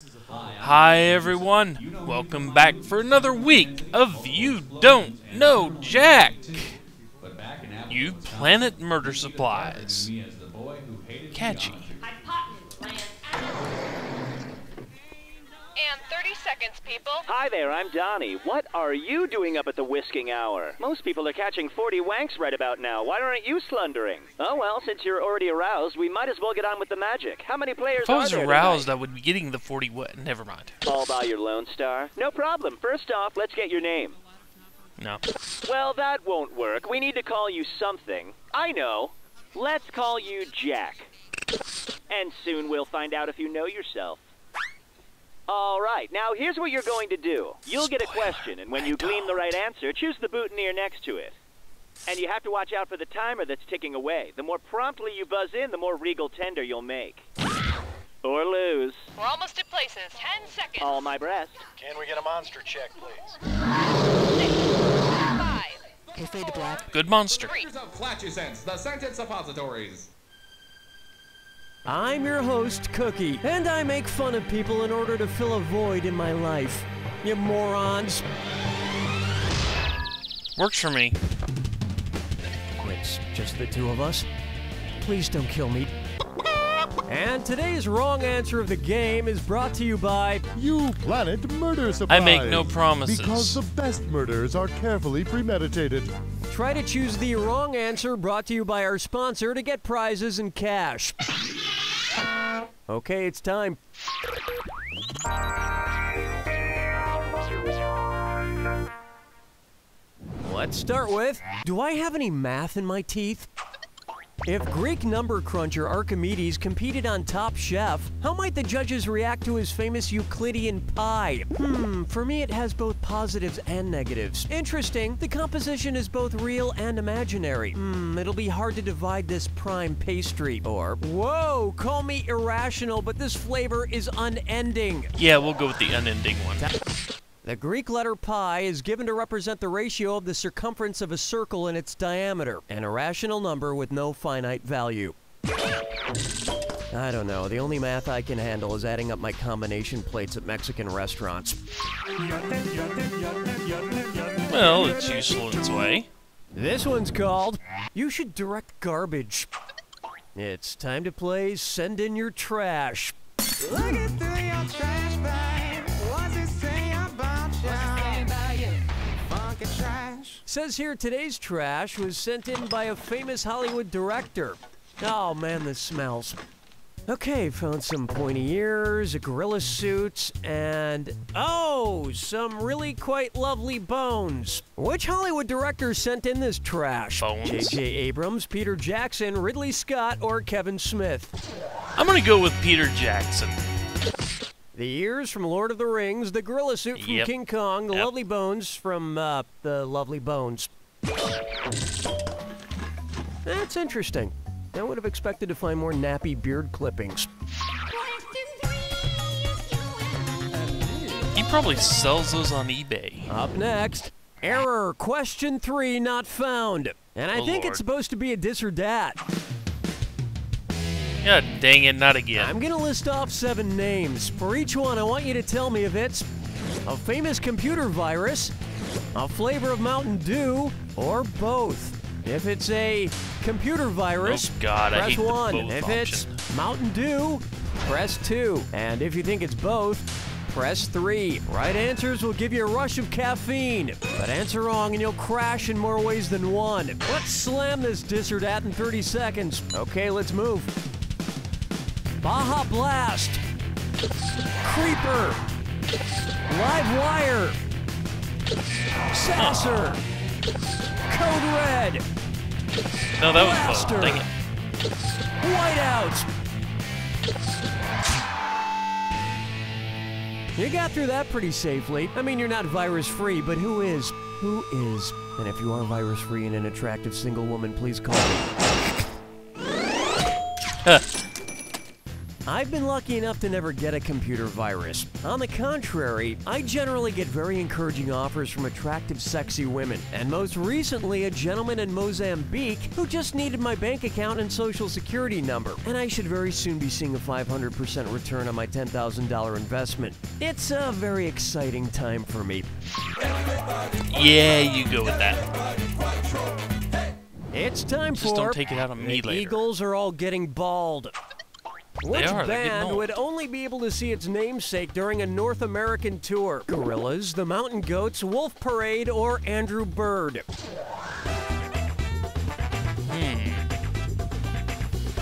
Hi everyone, welcome back for another week of You Don't Know Jack. You Planet Murder Supplies. Catchy. And 30 seconds, people. Hi there, I'm Donnie. What are you doing up at the whisking hour? Most people are catching 40 wanks right about now. Why aren't you slundering? Oh well, since you're already aroused, we might as well get on with the magic. How many players If I was are there aroused, tonight? I would be getting the 40 what? Never mind. All by your Lone Star? No problem. First off, let's get your name. No. Well, that won't work. We need to call you something. I know. Let's call you Jack. And soon we'll find out if you know yourself. All right, now here's what you're going to do. You'll get a question, and when you glean the right answer, choose the boutonniere next to it. And you have to watch out for the timer that's ticking away. The more promptly you buzz in, the more regal tender you'll make. Or lose. We're almost at places. 10 seconds. All my breast. Can we get a monster check, please? 6, 5, Fade to black. Good monster. 3. Of Flashy Sense, the scented suppositories. I'm your host, Cookie, and I make fun of people in order to fill a void in my life. You morons. Works for me. It's just the two of us. Please don't kill me. And today's wrong answer of the game is brought to you by... You Planet Murder Supplies. I make no promises. Because the best murders are carefully premeditated. Try to choose the wrong answer brought to you by our sponsor to get prizes and cash. Okay, it's time. Let's start with, do I have any math in my teeth? If Greek number cruncher Archimedes competed on Top Chef, how might the judges react to his famous Euclidean pie? For me it has both positives and negatives. Interesting, the composition is both real and imaginary. It'll be hard to divide this prime pastry. Or, whoa, call me irrational, but this flavor is unending. Yeah, we'll go with the unending one. The Greek letter pi is given to represent the ratio of the circumference of a circle and its diameter, an irrational number with no finite value. I don't know, the only math I can handle is adding up my combination plates at Mexican restaurants. Well, it's useful in its way. This one's called, You Should Direct Garbage. It's time to play Send In Your Trash. Looking through your trash bag, what's it say about you? Funky trash. Says here today's trash was sent in by a famous Hollywood director. Oh man, this smells. Okay, found some pointy ears, a gorilla suit, and oh, some really quite lovely bones. Which Hollywood director sent in this trash? Bones? J.J. Abrams, Peter Jackson, Ridley Scott, or Kevin Smith? I'm gonna go with Peter Jackson. The ears from Lord of the Rings, the gorilla suit from Yep. King Kong, the Yep. lovely bones from, the Lovely Bones. That's interesting. I would have expected to find more nappy beard clippings. He probably sells those on eBay. Up next, error, question 3 not found. And I Oh, think Lord. it's supposed to be a this or that. God dang it, not again. I'm gonna list off 7 names. For each one, I want you to tell me if it's a famous computer virus, a flavor of Mountain Dew, or both. If it's a computer virus, Oh, God, I press hate the 1. both If option. it's Mountain Dew, press 2. And if you think it's both, press 3. Right answers will give you a rush of caffeine. But answer wrong and you'll crash in more ways than one. Let's slam this dis or dat in 30 seconds. Okay, let's move. Baja Blast, Creeper, Live Wire, Sasser, Code Red, No, that was Blaster. close. Dang it. Whiteout. You got through that pretty safely. I mean, you're not virus-free, but who is? Who is? And if you are virus-free and an attractive single woman, please call me. I've been lucky enough to never get a computer virus. On the contrary, I generally get very encouraging offers from attractive, sexy women. And most recently, a gentleman in Mozambique who just needed my bank account and social security number. And I should very soon be seeing a 500% return on my $10,000 investment. It's a very exciting time for me. Yeah, you go with that. It's time Just for don't take it out on me the later. Eagles are all getting bald. Which They're getting band old. would only be able to see its namesake during a North American tour? Gorillaz, the Mountain Goats, Wolf Parade, or Andrew Bird?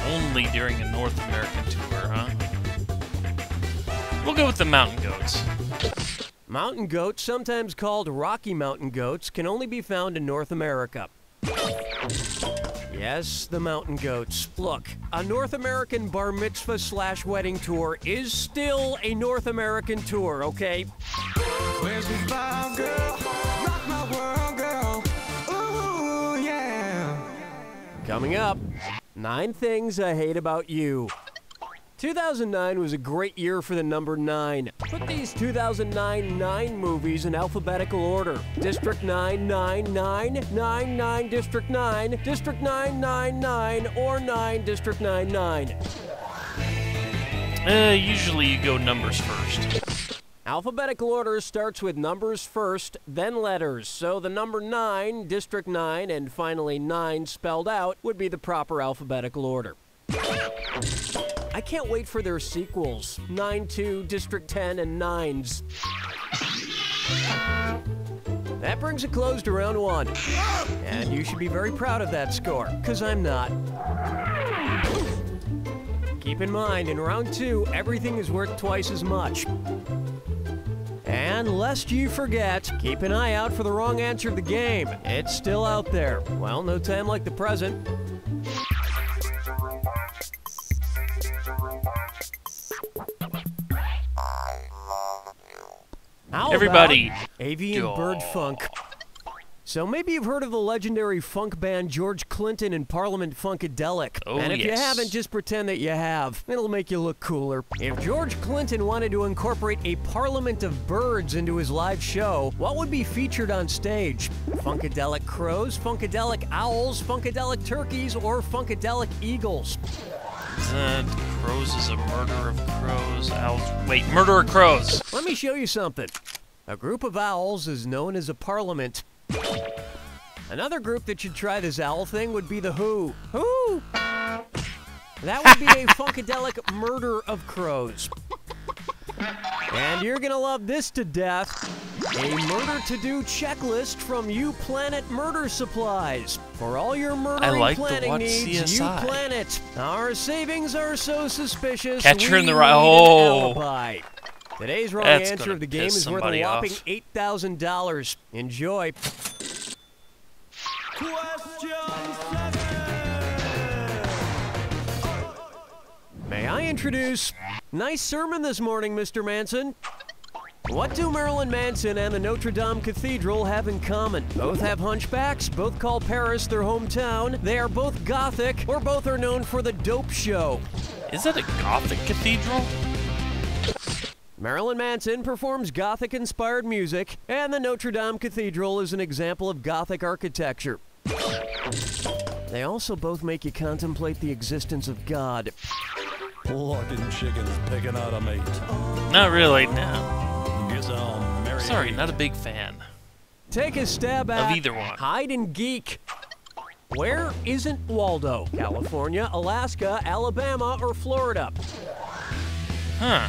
Only during a North American tour, huh? We'll go with the Mountain Goats. Mountain goats, sometimes called Rocky Mountain goats, can only be found in North America. Yes, the Mountain Goats. Look, a North American bar mitzvah / wedding tour is still a North American tour, okay? Where's the ball, girl? Rock my world, girl. Ooh, yeah. Coming up, 9 things I hate about you. 2009 was a great year for the number 9. Put these 2009 9 movies in alphabetical order. District 9, 9, 9, 9, 9, District 9, District 9, 9, 9, or 9, District 9, 9. Usually you go numbers first. Alphabetical order starts with numbers first, then letters. So the number 9, District 9, and finally 9 spelled out would be the proper alphabetical order. I can't wait for their sequels, 9-2, District 10, and 9s. That brings a close to round 1. And you should be very proud of that score, because I'm not. Keep in mind, in round 2, everything is worth twice as much. And lest you forget, keep an eye out for the wrong answer of the game. It's still out there. Well, no time like the present. How Everybody, about avian Duh. bird funk? So maybe you've heard of the legendary funk band George Clinton and Parliament Funkadelic. Oh, and if you yes. haven't, just pretend that you have. It'll make you look cooler. If George Clinton wanted to incorporate a parliament of birds into his live show, what would be featured on stage? Funkadelic crows, Funkadelic owls, Funkadelic turkeys, or Funkadelic eagles? Crows is a murder of crows. Owls. Wait, murder of crows. Let me show you something. A group of owls is known as a parliament. Another group that should try this owl thing would be the Who. Who? That would be a Funkadelic murder of crows. And you're gonna love this to death. A murder to-do checklist from You Planet Murder Supplies. For all your murdering like to planning watch needs, CSI. You Planet. Our savings are so suspicious. Catcher in the we Rye. need an Oh. alibi. Today's wrong That's answer gonna of the game piss is worth a somebody whopping off. $8,000. Enjoy. May I introduce... Nice sermon this morning, Mr. Manson. What do Marilyn Manson and the Notre Dame Cathedral have in common? Both have hunchbacks, both call Paris their hometown, they are both Gothic, or both are known for the Dope Show. Is that a Gothic cathedral? Marilyn Manson performs Gothic-inspired music, and the Notre Dame Cathedral is an example of Gothic architecture. They also both make you contemplate the existence of God. Fucking chickens picking out a mate. Not really, no. Guess I'll marry Sorry, you. not a big fan. Take a stab at either one. Hide and Geek. Where isn't Waldo? California, Alaska, Alabama, or Florida? Huh.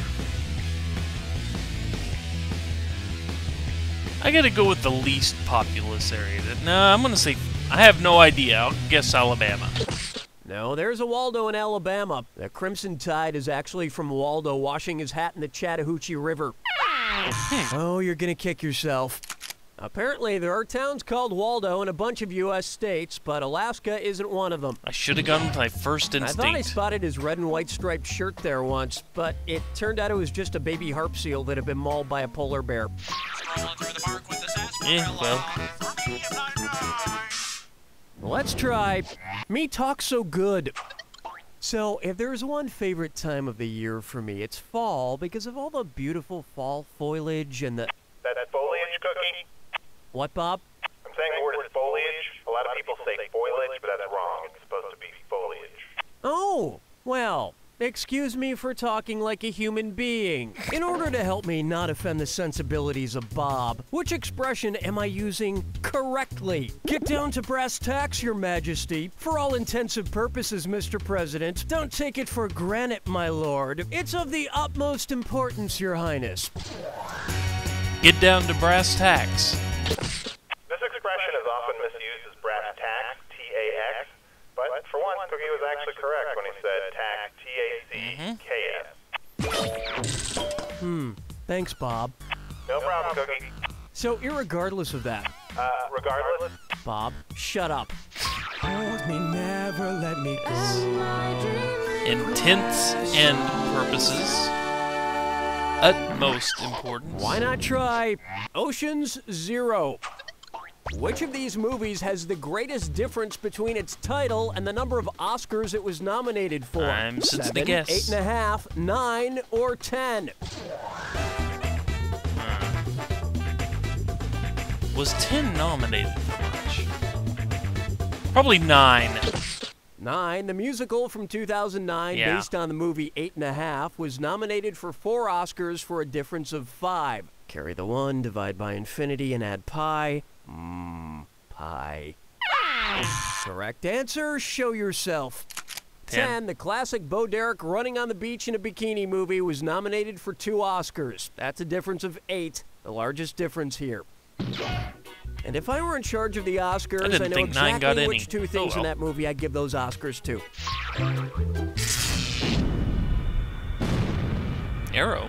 I gotta go with the least populous area. No, I'm gonna say, I have no idea. I'll guess Alabama. No, there's a Waldo in Alabama. The Crimson Tide is actually from Waldo washing his hat in the Chattahoochee River. Oh, you're gonna kick yourself. Apparently, there are towns called Waldo in a bunch of U.S. states, but Alaska isn't one of them. I should have gone with my first I thought I instinct. spotted his red and white striped shirt there once, but it turned out it was just a baby harp seal that had been mauled by a polar bear. Yeah, well, Let's try Me Talk So Good. So, if there's one favorite time of the year for me, it's fall because of all the beautiful fall foliage and the... That foliage, Cookie? What, Bob? I'm saying the word is foliage. A lot of people say foliage, but that's wrong. It's supposed to be foliage. Oh, well, excuse me for talking like a human being. In order to help me not offend the sensibilities of Bob, which expression am I using correctly? Get down to brass tacks, Your Majesty. For all intensive purposes, Mr. President, don't take it for granted, my lord. It's of the utmost importance, Your Highness. Get down to brass tacks. This expression is often misused as brass tacks, T-A-X. But for once, Cookie was actually correct when he said tack, T-A-C-K-S. Thanks, Bob. No problem, Cookie. So, irregardless of that, Regardless, Bob, shut up. Hold me, never let me go. Intents and purposes. Utmost importance. Why not try Ocean's 0? Which of these movies has the greatest difference between its title and the number of Oscars it was nominated for? I'm sitting to 7, guess. 8.5, 9, or 10? Was 10 nominated for much? Probably 9. 9, the musical from 2009, Yeah. based on the movie 8.5, was nominated for 4 Oscars for a difference of 5. Carry the 1, divide by infinity, and add pi. Pi. Correct answer, show yourself. 10, the classic Bo Derek running on the beach in a bikini movie was nominated for 2 Oscars. That's a difference of 8, the largest difference here. And if I were in charge of the Oscars, I, didn't know think 9 got exactly any. which 2 things Oh, in well. that movie I'd give those Oscars to. Arrow.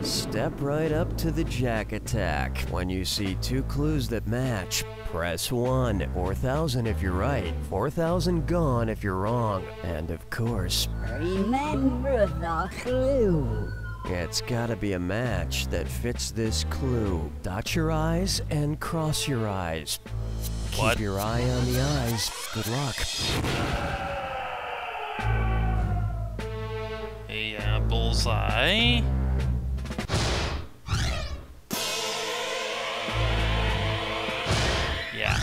Step right up to the Jack attack. When you see 2 clues that match, press 1. 4,000 if you're right, 4,000 gone if you're wrong. And of course, Remember the clue. it's gotta be a match that fits this clue. Dot your I's and cross your eyes. What? Keep your eye on the eyes. Good luck. A bullseye. Yeah.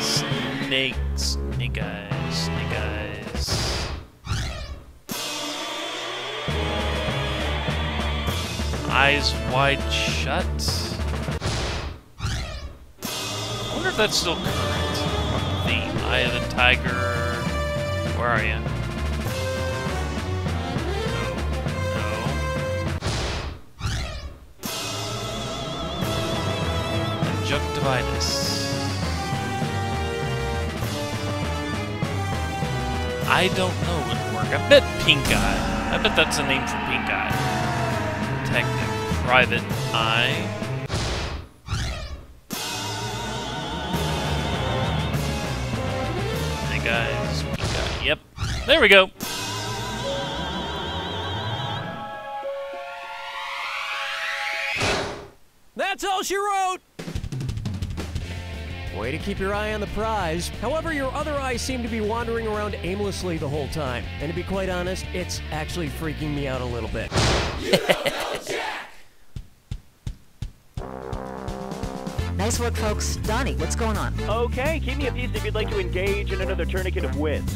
Snake eyes. Eyes wide shut. I wonder if that's still current. The Eye of the Tiger. Where are you? No. Conjunctivitis. I don't know what would work. I bet pink eye. I bet that's the name for pink eye. Detective Private Eye. Hey guys, pink eye. Yep. There we go. That's all she wrote! Way to keep your eye on the prize. However, your other eyes seem to be wandering around aimlessly the whole time. And to be quite honest, it's actually freaking me out a little bit. Nice work, folks. Donnie, what's going on? Okay, keep me a piece if you'd like to engage in another tourniquet of wits.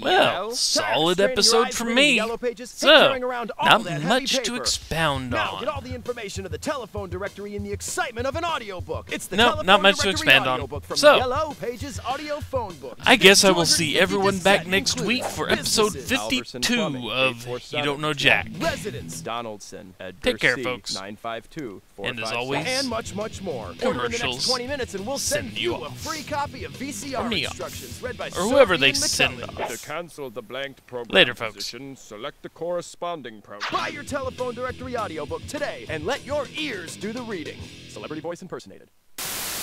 Well, solid episode from me. So, not much to expound Now get all on. the information of the telephone directory in the excitement of an audiobook. It's the No, telephone not much to directory expand on. audiobook from So, Yellow Pages Audio Phone Book. I guess I will 250 see everyone back cassettes, next including week for episode businesses, 52 of You Don't Know Jack. Residents, Donaldson, Take care, folks. 952 And as always, and much more. Order in the next commercials 20 minutes and we'll send send you you a off. free copy of VCR Or me off. instructions read by Or whoever they Sophie send McCully. off. To cancel the blanked program Later, folks. position, select the corresponding program. Buy your telephone directory audiobook today and let your ears do the reading. Celebrity voice impersonated.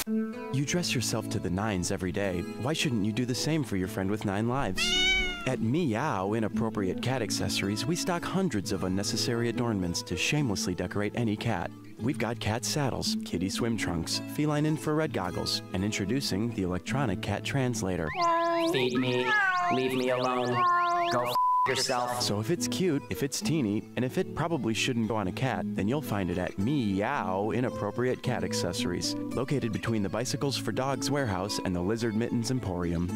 You dress yourself to the nines every day. Why shouldn't you do the same for your friend with 9 lives? At Meow Inappropriate Cat Accessories, we stock hundreds of unnecessary adornments to shamelessly decorate any cat. we've got cat saddles, kitty swim trunks, feline infrared goggles, and introducing the electronic cat translator. Feed me, leave me alone, go f yourself. So if it's cute, if it's teeny, and if it probably shouldn't go on a cat, then you'll find it at Meow Inappropriate Cat Accessories, located between the Bicycles for Dogs warehouse and the Lizard Mittens Emporium.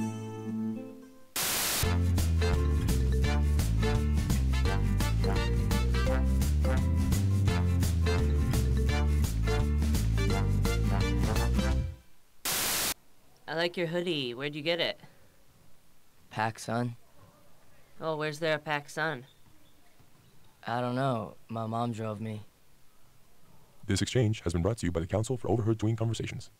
I like your hoodie. Where'd you get it? PacSun. Oh, where's there a PacSun? I don't know. My mom drove me. This exchange has been brought to you by the Council for Overheard Tween Conversations.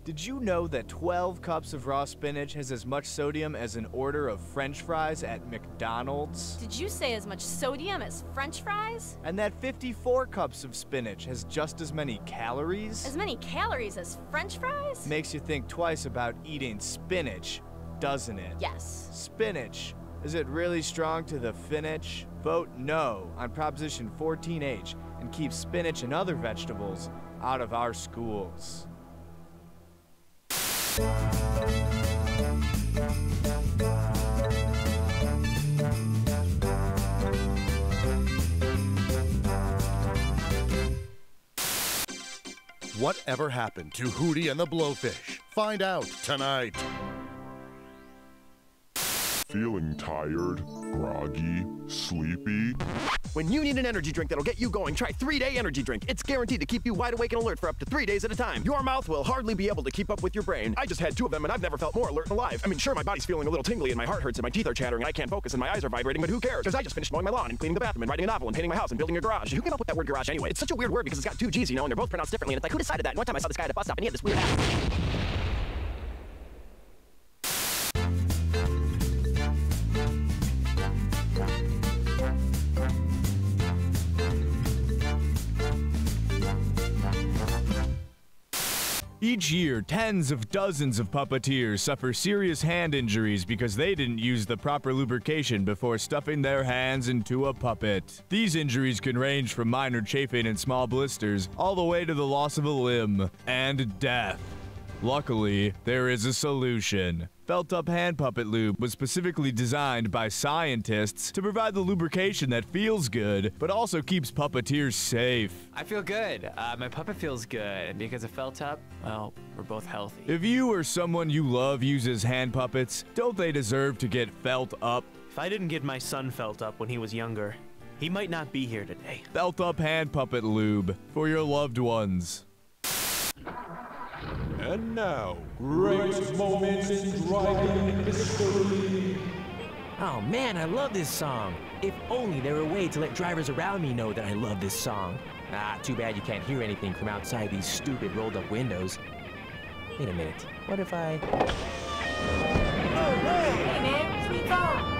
Did you know that 12 cups of raw spinach has as much sodium as an order of French fries at McDonald's? Did you say as much sodium as French fries? And that 54 cups of spinach has just as many calories? As many calories as French fries? Makes you think twice about eating spinach, doesn't it? Yes. Spinach. Is it really strong to the finish? Vote no on Proposition 14H and keep spinach and other vegetables out of our schools. Whatever happened to Hootie and the Blowfish? Find out tonight. Feeling tired, groggy, sleepy? When you need an energy drink that'll get you going, try 3-Day Energy Drink. It's guaranteed to keep you wide awake and alert for up to 3 days at a time. Your mouth will hardly be able to keep up with your brain. I just had 2 of them and I've never felt more alert and alive. I mean, sure, my body's feeling a little tingly and my heart hurts and my teeth are chattering and I can't focus and my eyes are vibrating, but who cares? Because I just finished mowing my lawn and cleaning the bathroom and writing a novel and painting my house and building a garage. Who came up with that word garage anyway? It's such a weird word because it's got 2 G's, you know, and they're both pronounced differently, and it's like, who decided that? And one time I saw this guy at a bus stop and he had this weird hat. Each year, tens of dozens of puppeteers suffer serious hand injuries because they didn't use the proper lubrication before stuffing their hands into a puppet. These injuries can range from minor chafing and small blisters all the way to the loss of a limb and death. Luckily, there is a solution. Felt-up hand puppet lube was specifically designed by scientists to provide the lubrication that feels good, but also keeps puppeteers safe. I feel good. My puppet feels good. And because of Felt-up, well, we're both healthy. If you or someone you love uses hand puppets, don't they deserve to get felt up? If I didn't get my son felt up when he was younger, he might not be here today. Felt-up hand puppet lube for your loved ones. And now, great moments in driving history. Oh man, I love this song. If only there were a way to let drivers around me know that I love this song. Ah, too bad you can't hear anything from outside these stupid rolled up windows. Wait a minute, what if I... Oh, hey man, speak on!